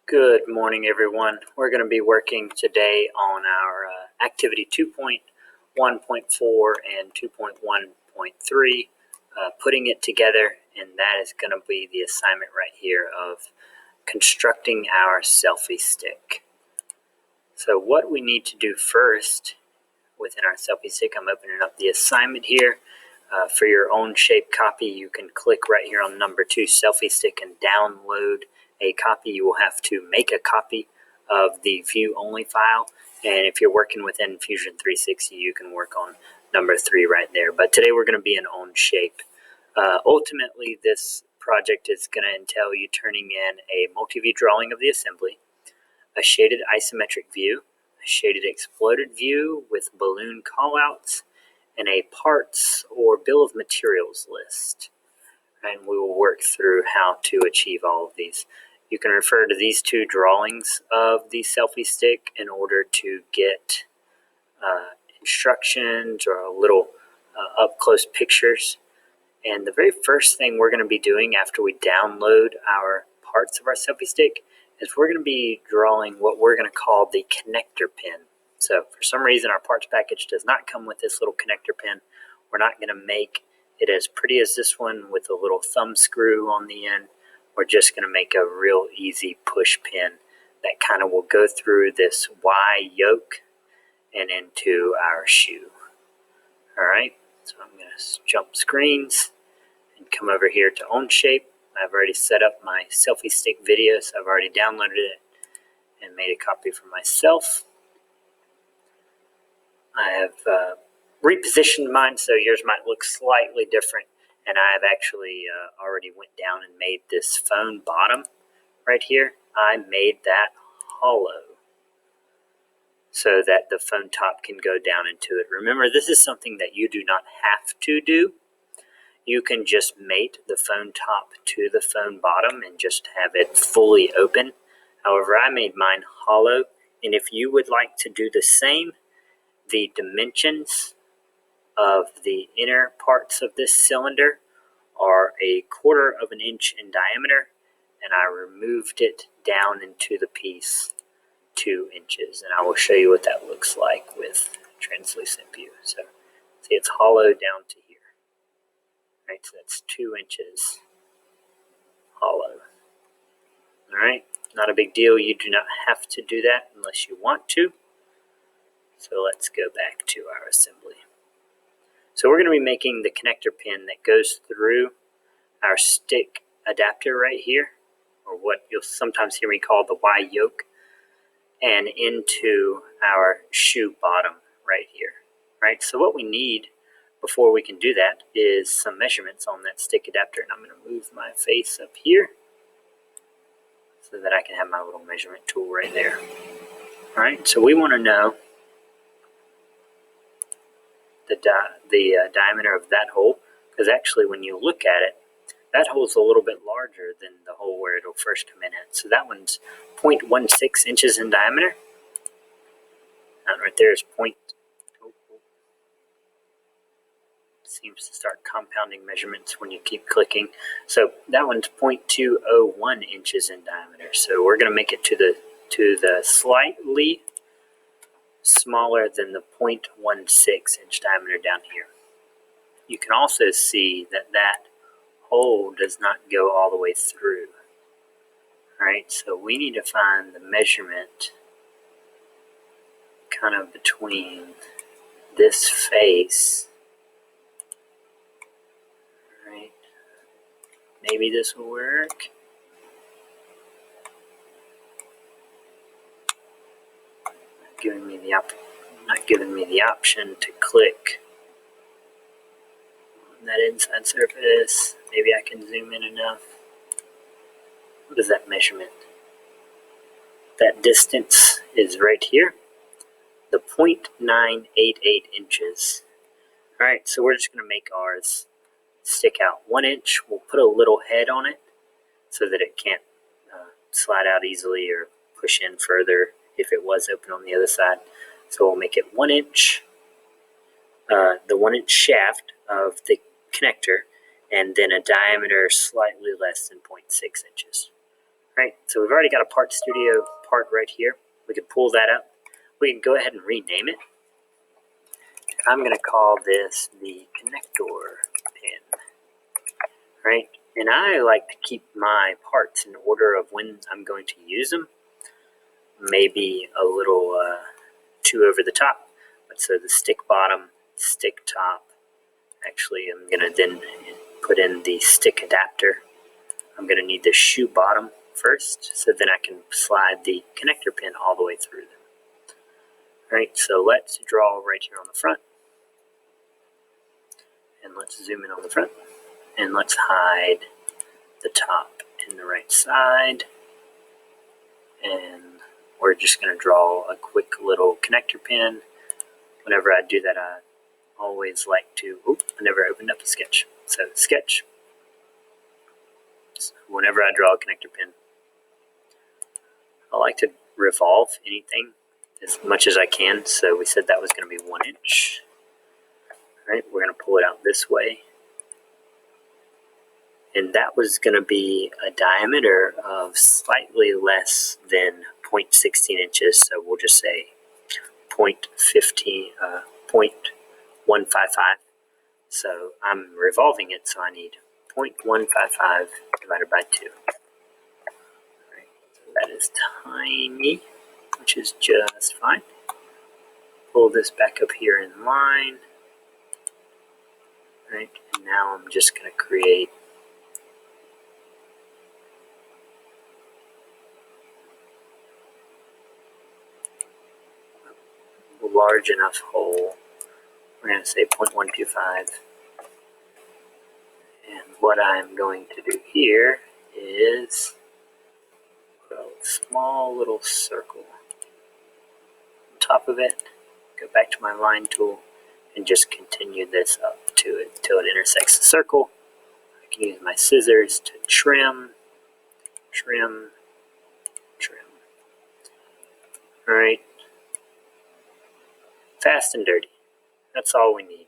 Good morning, everyone. We're going to be working today on our activity 2.1.4 and 2.1.3, putting it together, and that is going to be the assignment right here of constructing our selfie stick. So what we need to do first within our selfie stick, I'm opening up the assignment here. For your own shape copy, you can click right here on number 2, selfie stick, and download a copy. You will have to make a copy of the view only file, and if you're working within Fusion 360, you can work on number 3 right there. But today we're going to be in own shape. Ultimately, this project is going to entail you turning in a multi-view drawing of the assembly, a shaded isometric view, a shaded exploded view with balloon callouts, and a parts or bill of materials list. And we will work through how to achieve all of these. You can refer to these 2 drawings of the selfie stick in order to get instructions or a little up-close pictures. And the very first thing we're going to be doing after we download our parts of our selfie stick is we're going to be drawing what we're going to call the connector pin. So for some reason our parts package does not come with this little connector pin. We're not going to make it as pretty as this one with a little thumb screw on the end. We're just going to make a real easy push pin that kind of will go through this Y yoke and into our shoe. Alright, so I'm going to jump screens and come over here to own shape. I've already set up my selfie stick video, so I've already downloaded it and made a copy for myself. I have repositioned mine so yours might look slightly different, and I have actually already went down and made this phone bottom right here. I made that hollow so that the phone top can go down into it. Remember, this is something that you do not have to do. You can just mate the phone top to the phone bottom and just have it fully open. However, I made mine hollow, and if you would like to do the same, the dimensions of the inner parts of this cylinder are 1/4 of an inch in diameter, and I removed it down into the piece 2 inches, and I will show you what that looks like with translucent view. So see, it's hollow down to here. Right, so that's 2 inches hollow. All right, not a big deal. You do not have to do that unless you want to. So let's go back to our assembly. So we're going to be making the connector pin that goes through our stick adapter right here, or what you'll sometimes hear me call the Y yoke, and into our shoe bottom right here. Right, so what we need before we can do that is some measurements on that stick adapter, and I'm going to move my face up here so that I can have my little measurement tool right there. All right, so we want to know the diameter of that hole, because actually when you look at it, that hole's a little bit larger than the hole where it'll first come in at. So that one's 0.16 inches in diameter. That right there is seems to start compounding measurements when you keep clicking. So that one's 0.201 inches in diameter. So we're going to make it to the slightly smaller than the 0.16 inch diameter down here. You can also see that that hole does not go all the way through. Alright, so we need to find the measurement kind of between this face. Alright, maybe this will work. Not giving me the option to click on that inside surface. Maybe I can zoom in enough. What is that measurement? That distance is right here, the 0.988 inches. Alright, so we're just going to make ours stick out 1 inch. We'll put a little head on it so that it can't slide out easily or push in further if it was open on the other side. So we'll make it 1 inch, the 1 inch shaft of the connector, and then a diameter slightly less than 0.6 inches. Right, so we've already got a Part Studio part right here. We can pull that up. We can go ahead and rename it. I'm going to call this the connector pin. Right, and I like to keep my parts in order of when I'm going to use them. Maybe a little too over the top. But so the stick bottom, stick top. Actually, I'm going to then put in the stick adapter. I'm going to need the shoe bottom first, so then I can slide the connector pin all the way through them. All right, so let's draw right here on the front. And let's zoom in on the front. And let's hide the top and the right side. And we're just going to draw a quick little connector pin. Whenever I do that, I always like to, I never opened up a sketch. So sketch. So whenever I draw a connector pin, I like to revolve anything as much as I can. So we said that was going to be 1 inch. All right, we're going to pull it out this way. And that was going to be a diameter of slightly less than 0.16 inches. So we'll just say 0.155. So I'm revolving it, so I need 0.155 divided by 2. Right, so that is tiny, which is just fine. Pull this back up here in line. Right, and now I'm just going to create a large enough hole. We're going to say 0.125. And what I'm going to do here is put a small little circle on top of it, go back to my line tool, and just continue this up to it until it intersects the circle. I can use my scissors to trim, trim, trim. All right, fast and dirty. That's all we need.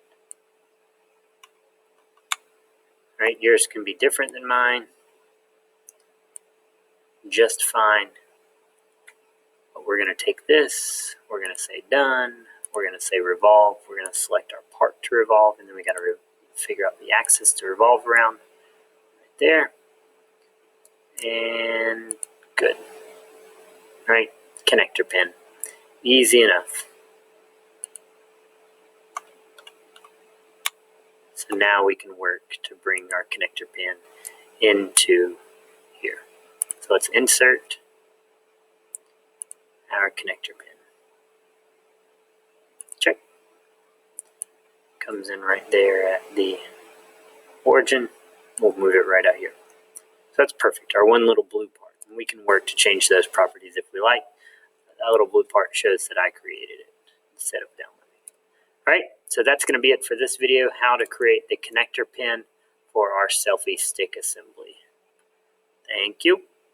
All right, yours can be different than mine. Just fine. But we're going to take this, we're going to say done, we're going to say revolve, we're going to select our part to revolve, and then we got to figure out the axis to revolve around. Right there. And good. All right, connector pin. Easy enough. So now we can work to bring our connector pin into here. So let's insert our connector pin. Check. Comes in right there at the origin. We'll move it right out here. So that's perfect, our one little blue part. And we can work to change those properties if we like. That little blue part shows that I created it instead of downloading it. All right, so that's going to be it for this video, how to create the connector pin for our Selfie stick assembly. Thank you.